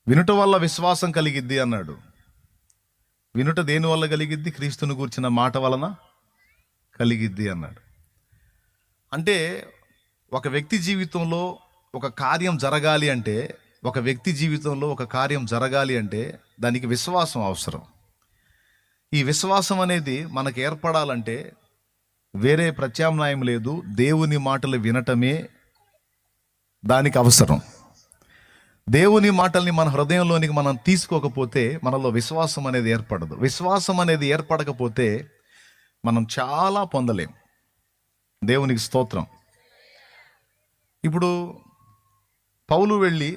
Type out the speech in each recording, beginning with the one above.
వినుట వల్ల విశ్వాసం కలిగిద్ది అన్నాడు. వినుట దేని వల్ల కలిగిద్ది? క్రీస్తుని గూర్చిన మాట వలన కలిగిద్ది అన్నాడు. అంటే ఒక వ్యక్తి జీవితంలో ఒక కార్యం జరగాలి అంటే, ఒక వ్యక్తి జీవితంలో ఒక కార్యం జరగాలి అంటే దానికి విశ్వాసం అవసరం. ఈ విశ్వాసం అనేది మనకు ఏర్పడాలంటే వేరే ప్రత్యామ్నాయం లేదు. దేవుని మాటలు వినటమే దానికి అవసరం. దేవుని మాటల్ని మన హృదయంలోనికి మనం తీసుకోకపోతే మనలో విశ్వాసం అనేది ఏర్పడదు. విశ్వాసం అనేది ఏర్పడకపోతే మనం చాలా పొందలేం. దేవునికి స్తోత్రం. ఇప్పుడు పౌలు వెళ్ళి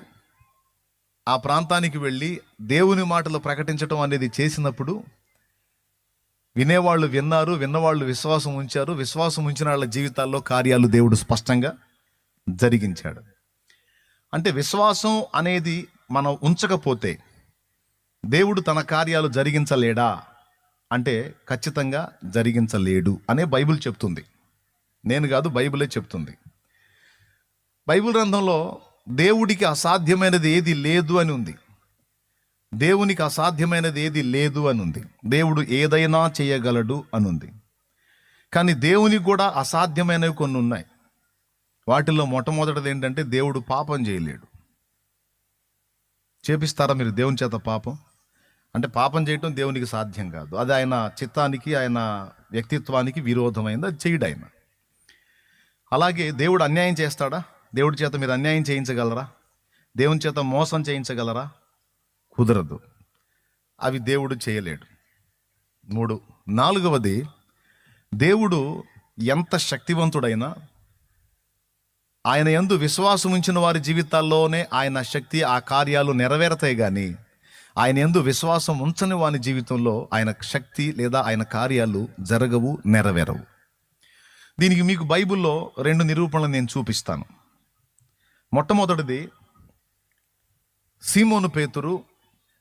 ఆ ప్రాంతానికి వెళ్ళి దేవుని మాటలు ప్రకటించడం అనేది చేసినప్పుడు వినేవాళ్ళు విన్నారు, విన్నవాళ్ళు విశ్వాసం ఉంచారు. విశ్వాసం ఉంచిన వాళ్ళ జీవితాల్లో కార్యాలు దేవుడు స్పష్టంగా జరిగించాడు. అంటే విశ్వాసం అనేది మనం ఉంచకపోతే దేవుడు తన కార్యాలు జరిగించలేడా అంటే ఖచ్చితంగా జరిగించలేడు అనే బైబిల్ చెప్తుంది. నేను కాదు, బైబిలే చెప్తుంది. బైబిల్ గ్రంథంలో దేవుడికి అసాధ్యమైనది ఏది లేదు అని ఉంది. దేవునికి అసాధ్యమైనది ఏది లేదు అని ఉంది. దేవుడు ఏదైనా చేయగలడు అని ఉంది. కానీ దేవునికి కూడా అసాధ్యమైనవి కొన్ని ఉన్నాయి. వాటిల్లో మొట్టమొదటిది ఏంటంటే దేవుడు పాపం చేయలేడు. చేపిస్తారా మీరు దేవుని చేత పాపం? అంటే పాపం చేయటం దేవునికి సాధ్యం కాదు. అది ఆయన చిత్తానికి, ఆయన వ్యక్తిత్వానికి విరోధమైంది. అది చేయడు ఆయన. అలాగే దేవుడు అన్యాయం చేస్తాడా? దేవుడి చేత మీరు అన్యాయం చేయించగలరా? దేవుని చేత మోసం చేయించగలరా? కుదరదు. అవి దేవుడు చేయలేడు. 3. 4వది, దేవుడు ఎంత శక్తివంతుడైనా ఆయన యందు విశ్వాసం ఉంచిన వారి జీవితాల్లోనే ఆయన శక్తి, ఆ కార్యాలు నెరవేరతాయి. కానీ ఆయన యందు విశ్వాసం ఉంచని వాని జీవితంలో ఆయన శక్తి లేదా ఆయన కార్యాలు జరగవు, నెరవేరవు. దీనికి మీకు బైబిల్లో 2 నిరూపణలు నేను చూపిస్తాను. మొట్టమొదటిది, సీమోను పేతురు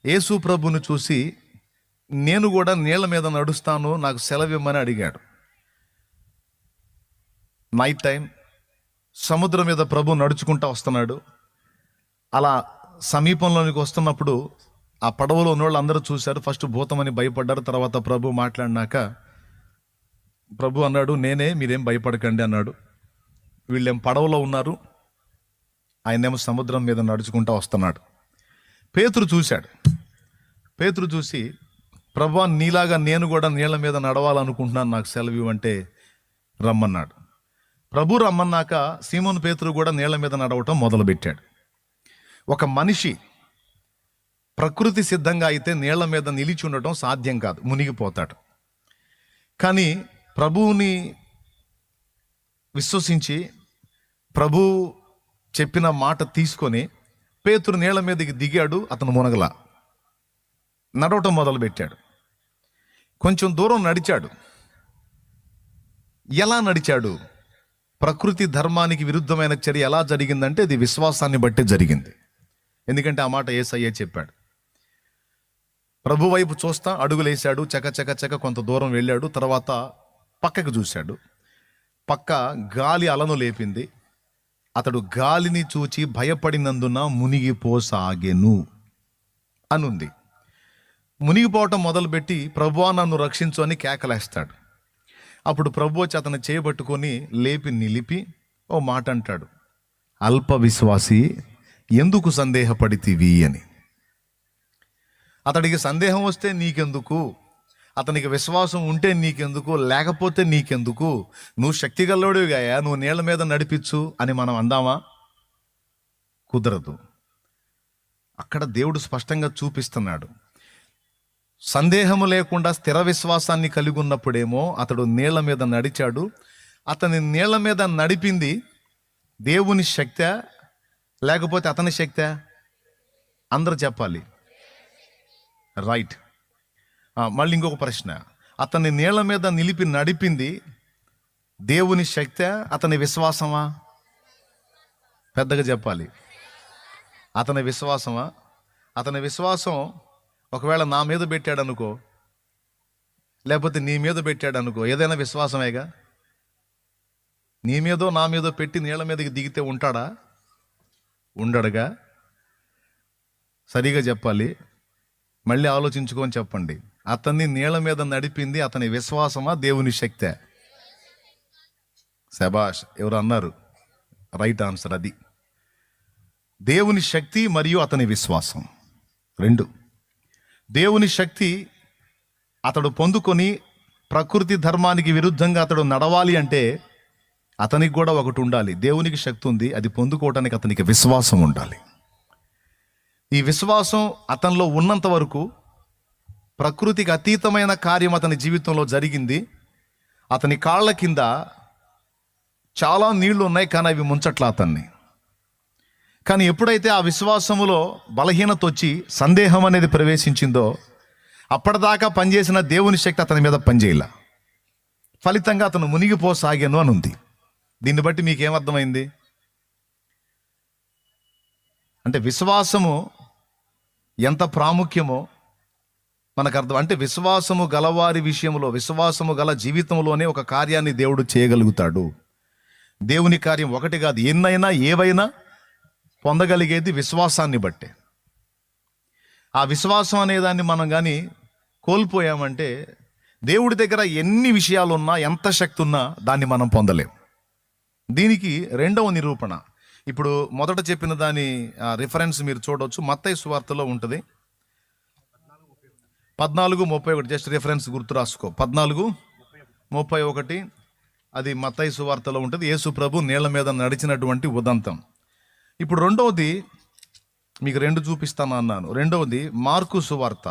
యేసు ప్రభును చూసి నేను కూడా నీళ్ల మీద నడుస్తాను, నాకు సెలవిమ్మని అడిగాడు. నైట్ టైం సముద్రం మీద ప్రభు నడుచుకుంటా వస్తున్నాడు. అలా సమీపంలోనికి వస్తున్నప్పుడు ఆ పడవలో ఉన్నోళ్ళు అందరూ చూశారు. ఫస్ట్ భూతమని భయపడ్డారు. తర్వాత ప్రభు మాట్లాడినాక ప్రభు అన్నాడు, నేనే, మీరేం భయపడకండి అన్నాడు. వీళ్ళేం పడవలో ఉన్నారు, ఆయనేమో సముద్రం మీద నడుచుకుంటా వస్తున్నాడు. పేతురు చూశాడు. పేతురు చూసి, ప్రభువా, నీలాగా నేను కూడా నీళ్ల మీద నడవాలనుకుంటున్నాను, నాకు సెలవు అంటే రమ్మన్నాడు. ప్రభు రమ్మన్నాక సీమోను పేతురు కూడా నీళ్ల మీద నడవటం మొదలుపెట్టాడు. ఒక మనిషి ప్రకృతి సిద్ధంగా అయితే నీళ్ల మీద నిలిచి ఉండటం సాధ్యం కాదు, మునిగిపోతాడు. కానీ ప్రభువుని విశ్వసించి ప్రభు చెప్పిన మాట తీసుకొని పేతురు నీళ్ల మీదకి దిగాడు. అతను మునగల, నడవటం మొదలుపెట్టాడు. కొంచెం దూరం నడిచాడు. ఎలా నడిచాడు? ప్రకృతి ధర్మానికి విరుద్ధమైన చర్య ఎలా జరిగిందంటే అది విశ్వాసాన్ని బట్టి జరిగింది. ఎందుకంటే ఆ మాట యేసయ్యే చెప్పాడు. ప్రభు వైపు చూస్తా అడుగులేశాడు. చక కొంత దూరం వెళ్ళాడు. తర్వాత పక్కకు చూశాడు. పక్క గాలి అలను లేపింది. అతడు గాలిని చూచి భయపడినందున మునిగిపోసాగెను అనుంది. మునిగిపోవటం మొదలుపెట్టి ప్రభువా నన్ను రక్షించు అని కేకలేస్తాడు. అప్పుడు ప్రభు వచ్చి అతను చేయబట్టుకొని లేపి నిలిపి ఓ మాట అంటాడు, అల్ప విశ్వాసి, ఎందుకు సందేహపడితివి అని. అతడికి సందేహం వస్తే నీకెందుకు? అతనికి విశ్వాసం ఉంటే నీకెందుకు? లేకపోతే నీకెందుకు? నువ్వు శక్తిగల్లోడివిగాయా, నువ్వు నీళ్ల మీద నడిపించు అని మనం అందామా? కుదరదు. అక్కడ దేవుడు స్పష్టంగా చూపిస్తున్నాడు. సందేహము లేకుండా స్థిర విశ్వాసాన్ని కలిగి ఉన్నప్పుడేమో అతడు నీళ్ల మీద నడిచాడు. అతని నీళ్ల మీద నడిపింది దేవుని శక్తే లేకపోతే అతని శక్తే? అందరూ చెప్పాలి. రైట్. మళ్ళీ ఇంకొక ప్రశ్న, అతని నీళ్ల మీద నిలిపి నడిపింది దేవుని శక్తే అతని విశ్వాసమా? పెద్దగా చెప్పాలి. అతని విశ్వాసమా? అతని విశ్వాసం ఒకవేళ నా మీద పెట్టాడు అనుకో, లేకపోతే నీ మీద పెట్టాడు అనుకో, ఏదైనా విశ్వాసమేగా. నీ మీదో నా మీదో పెట్టి నీళ్ల మీదకి దిగితే ఉంటాడా? ఉండడుగా. సరిగా చెప్పాలి, మళ్ళీ ఆలోచించుకొని చెప్పండి. అతన్ని నీళ్ళ మీద నడిపింది అతని విశ్వాసమా, దేవుని శక్తే? శబాష్, ఎవరు అన్నారు? Right answer. అది దేవుని శక్తి మరియు అతని విశ్వాసం రెండు. దేవుని శక్తి అతడు పొందుకొని ప్రకృతి ధర్మానికి విరుద్ధంగా అతడు నడవాలి అంటే అతనికి కూడా ఒకటి ఉండాలి. దేవునికి శక్తి ఉంది, అది పొందుకోవటానికి అతనికి విశ్వాసం ఉండాలి. ఈ విశ్వాసం అతనిలో ఉన్నంత వరకు ప్రకృతికి అతీతమైన కార్యం అతని జీవితంలో జరిగింది. అతని కాళ్ళ కింద చాలా నీళ్లు ఉన్నాయి, కానీ అవి ముంచట్లా అతన్ని. కానీ ఎప్పుడైతే ఆ విశ్వాసములో బలహీనత వచ్చి సందేహం అనేది ప్రవేశించిందో, అప్పటిదాకా పనిచేసిన దేవుని శక్తి అతని మీద పనిచేయాల. ఫలితంగా అతను మునిగిపోసాగాను అని ఉంది. దీన్ని బట్టి మీకేమర్థమైంది? అంటే విశ్వాసము ఎంత ప్రాముఖ్యమో మనకు అర్థం. అంటే విశ్వాసము గలవారి విషయంలో, విశ్వాసము గల జీవితంలోనే ఒక కార్యాన్ని దేవుడు చేయగలుగుతాడు. దేవుని కార్యం ఒకటి కాదు, ఎన్నైనా ఏవైనా పొందగలిగేది విశ్వాసాన్ని బట్టే. ఆ విశ్వాసం అనేదాన్ని మనం కానీ కోల్పోయామంటే దేవుడి దగ్గర ఎన్ని విషయాలు ఉన్నా, ఎంత శక్తి ఉన్నా దాన్ని మనం పొందలేం. దీనికి రెండవ నిరూపణ, ఇప్పుడు మొదట చెప్పిన దాని రిఫరెన్స్ మీరు చూడవచ్చు, మత్తయి సువార్తలో ఉంటుంది 14:31. జస్ట్ రిఫరెన్స్ గుర్తు రాసుకో, 14:31. అది మత్తయి సువార్తలో ఉంటుంది. యేసు ప్రభు నీళ్ల మీద నడిచినటువంటి ఉదంతం. ఇప్పుడు రెండవది మీకు రెండు చూపిస్తాను అన్నాను. రెండవది మార్కు సువార్త.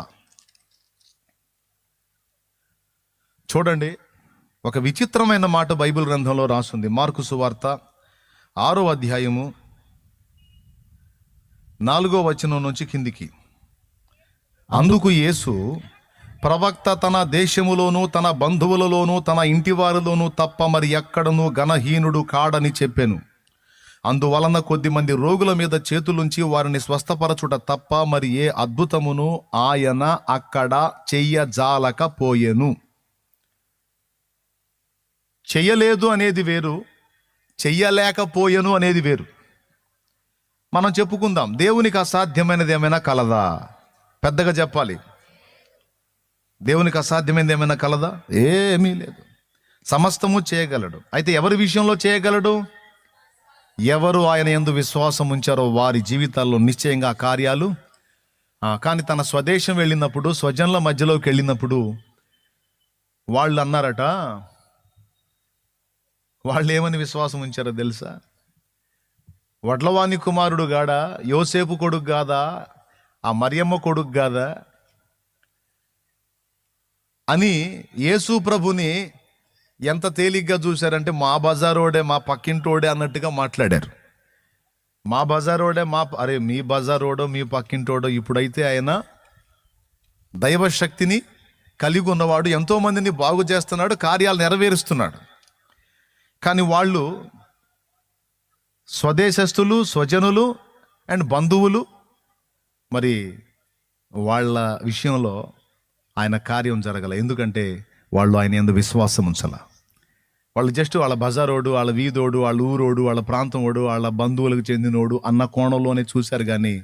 చూడండి, ఒక విచిత్రమైన మాట బైబిల్ గ్రంథంలో రాస్తుంది. మార్కు సువార్త 6వ అధ్యాయము 4వ వచనం నుంచి కిందికి. అందుకు యేసు, ప్రవక్త తన దేశములోను తన బంధువులలోను తన ఇంటివారిలోనూ తప్ప మరి ఎక్కడనూ ఘనహీనుడు కాడని చెప్పెను. అందువలన కొద్దిమంది రోగుల మీద చేతులుంచి వారిని స్వస్థపరచుట తప్ప మరి ఏ అద్భుతమును ఆయన అక్కడ చెయ్యజాలకపోయెను. చెయ్యలేదు అనేది వేరు, చెయ్యలేకపోయెను అనేది వేరు. మనం చెప్పుకుందాం, దేవునికి అసాధ్యమైనది ఏమైనా కలదా? పెద్దగా చెప్పాలి. దేవునికి అసాధ్యమైనది ఏమైనా కలదా? ఏమీ లేదు. సమస్తము చేయగలడు. అయితే ఎవరి విషయంలో చేయగలడు? ఎవరు ఆయన యందు విశ్వాసం ఉంచారో వారి జీవితాల్లో నిశ్చయంగా కార్యాలు. కానీ తన స్వదేశం వెళ్ళినప్పుడు, స్వజనుల మధ్యలోకి వెళ్ళినప్పుడు వాళ్ళు అన్నారట, వాళ్ళు ఏమని విశ్వాసం ఉంచారో తెలుసా? వడ్లవాణి కుమారుడు గాడా, యోసేపు కొడుకు కాదా, ఆ మరియమ్మ కొడుకు కాదా అని యేసు ప్రభుని ఎంత తేలిగ్గా చూశారంటే, మా బజారోడే, మా పక్కింటోడే అన్నట్టుగా మాట్లాడారు. మా బజారోడే, అరే మీ బజారోడో మీ పక్కింటోడో. ఇప్పుడైతే ఆయన దైవశక్తిని కలిగి ఉన్నవాడు, ఎంతోమందిని బాగు చేస్తున్నాడు, కార్యాలు నెరవేరుస్తున్నాడు. కానీ వాళ్ళు స్వదేశస్థులు, స్వజనులు అండ్ బంధువులు, మరి వాళ్ళ విషయంలో ఆయన కార్యం జరగల. ఎందుకంటే వాళ్ళు ఆయన యందు విశ్వాసం ఉంచాల. వాళ్ళు జస్ట్ వాళ్ళ బజారోడు, వాళ్ళ వీధోడు, వాళ్ళ ఊరోడు, వాళ్ళ ప్రాంతం ఓడు, వాళ్ళ బంధువులకు చెందినోడు అన్న కోణంలోనే చూశారు. కానీ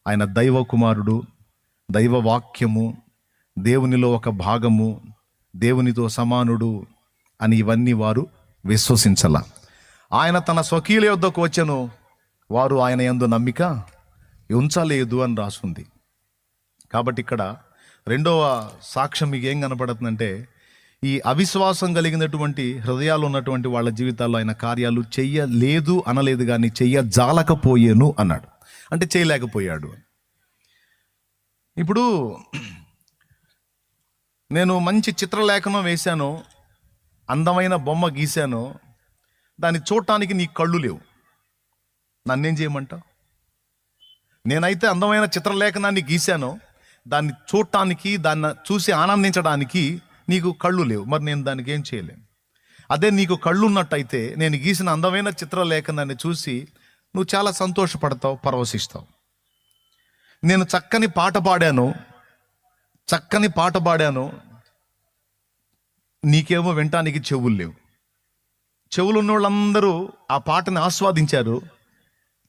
ఆయన దైవ కుమారుడు, దైవ వాక్యము, దేవునిలో ఒక భాగము, దేవునితో సమానుడు అని ఇవన్నీ వారు విశ్వసించాల. ఆయన తన స్వకీయుల యొద్దకు వచ్చెను, వారు ఆయన యందు నమ్మిక ఉంచలేదు అని రాసుంది. కాబట్టి ఇక్కడ రెండవ సాక్ష్యం మీకు ఏం కనపడుతుందంటే, ఈ అవిశ్వాసం కలిగినటువంటి హృదయాలు ఉన్నటువంటి వాళ్ళ జీవితాల్లో ఆయన కార్యాలు చెయ్యలేదు అనలేదు, కానీ చెయ్యజాలకపోయేను అన్నాడు. అంటే చేయలేకపోయాడు. ఇప్పుడు నేను మంచి చిత్రలేఖనం వేశాను, అందమైన బొమ్మ గీశాను, దాన్ని చూడటానికి నీ కళ్ళు లేవు, నన్నేం చేయమంటావు? నేనైతే అందమైన చిత్రలేఖనాన్ని గీశాను, దాన్ని చూడటానికి, దాన్ని చూసి ఆనందించడానికి నీకు కళ్ళు లేవు. మరి నేను దానికి ఏం చేయలేను. అదే నీకు కళ్ళు ఉన్నట్టయితే నేను గీసిన అందమైన చిత్రలేఖనాన్ని చూసి నువ్వు చాలా సంతోషపడతావు, పరవశిస్తావు. నేను చక్కని పాట పాడాను, నీకేమో వినటానికి చెవులు లేవు. చెవులు ఉన్న వాళ్ళందరూ ఆ పాటను ఆస్వాదించారు,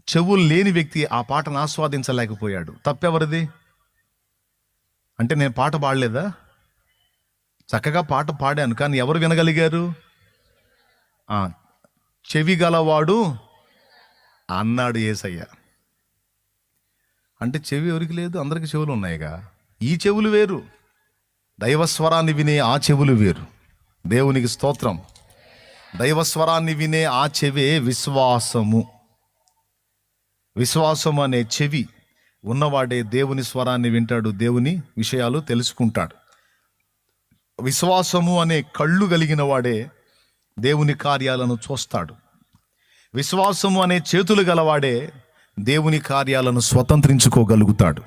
చెవులు లేని వ్యక్తి ఆ పాటను ఆస్వాదించలేకపోయాడు. తప్పెవరిది? అంటే నేను పాట పాడలేదా? చక్కగా పాట పాడాను, కానీ ఎవరు వినగలిగారు? చెవి గలవాడు అన్నాడు యేసయ్య. అంటే చెవి ఎవరికి లేదు? అందరికి చెవులు ఉన్నాయిగా. ఈ చెవులు వేరు, దైవస్వరాన్ని వినే ఆ చెవులు వేరు. దేవునికి స్తోత్రం. దైవస్వరాన్ని వినే ఆ చెవే విశ్వాసము. విశ్వాసం అనే చెవి ఉన్నవాడే దేవుని స్వరాన్ని వింటాడు, దేవుని విషయాలు తెలుసుకుంటాడు. విశ్వాసము అనే కళ్ళు కలిగిన వాడే దేవుని కార్యాలను చూస్తాడు. విశ్వాసము అనే చేతులు గలవాడే దేవుని కార్యాలను స్వతంత్రించుకోగలుగుతాడు.